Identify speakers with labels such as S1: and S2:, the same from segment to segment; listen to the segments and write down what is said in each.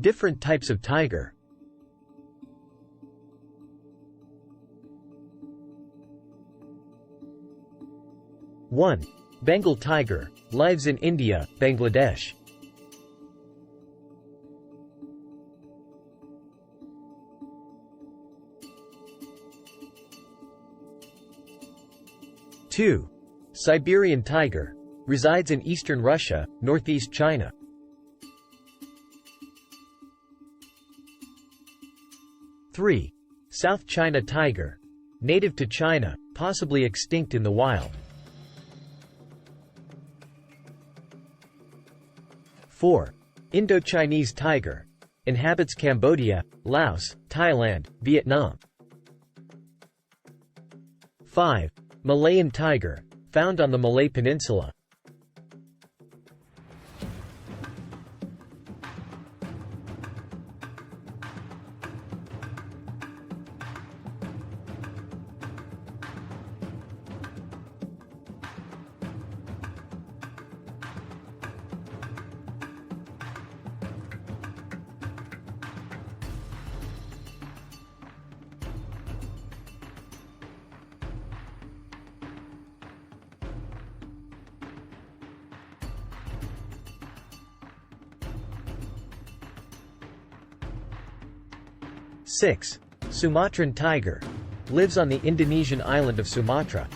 S1: Different types of tiger. One, Bengal tiger, lives in India, Bangladesh. 2. Siberian tiger, resides in eastern Russia, northeast China. 3. South China tiger, native to China, possibly extinct in the wild. 4. Indo-Chinese tiger, inhabits Cambodia, Laos, Thailand, Vietnam. 5. Malayan tiger, found on the Malay Peninsula. Six. Sumatran tiger, lives on the Indonesian island of Sumatra.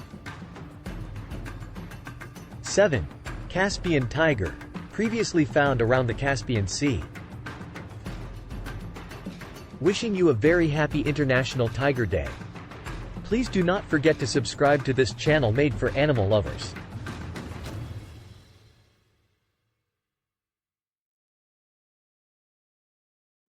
S1: 7. Caspian tiger, previously found around the Caspian Sea. Wishing you a very happy International Tiger Day. Please do not forget to subscribe to this channel made for animal lovers.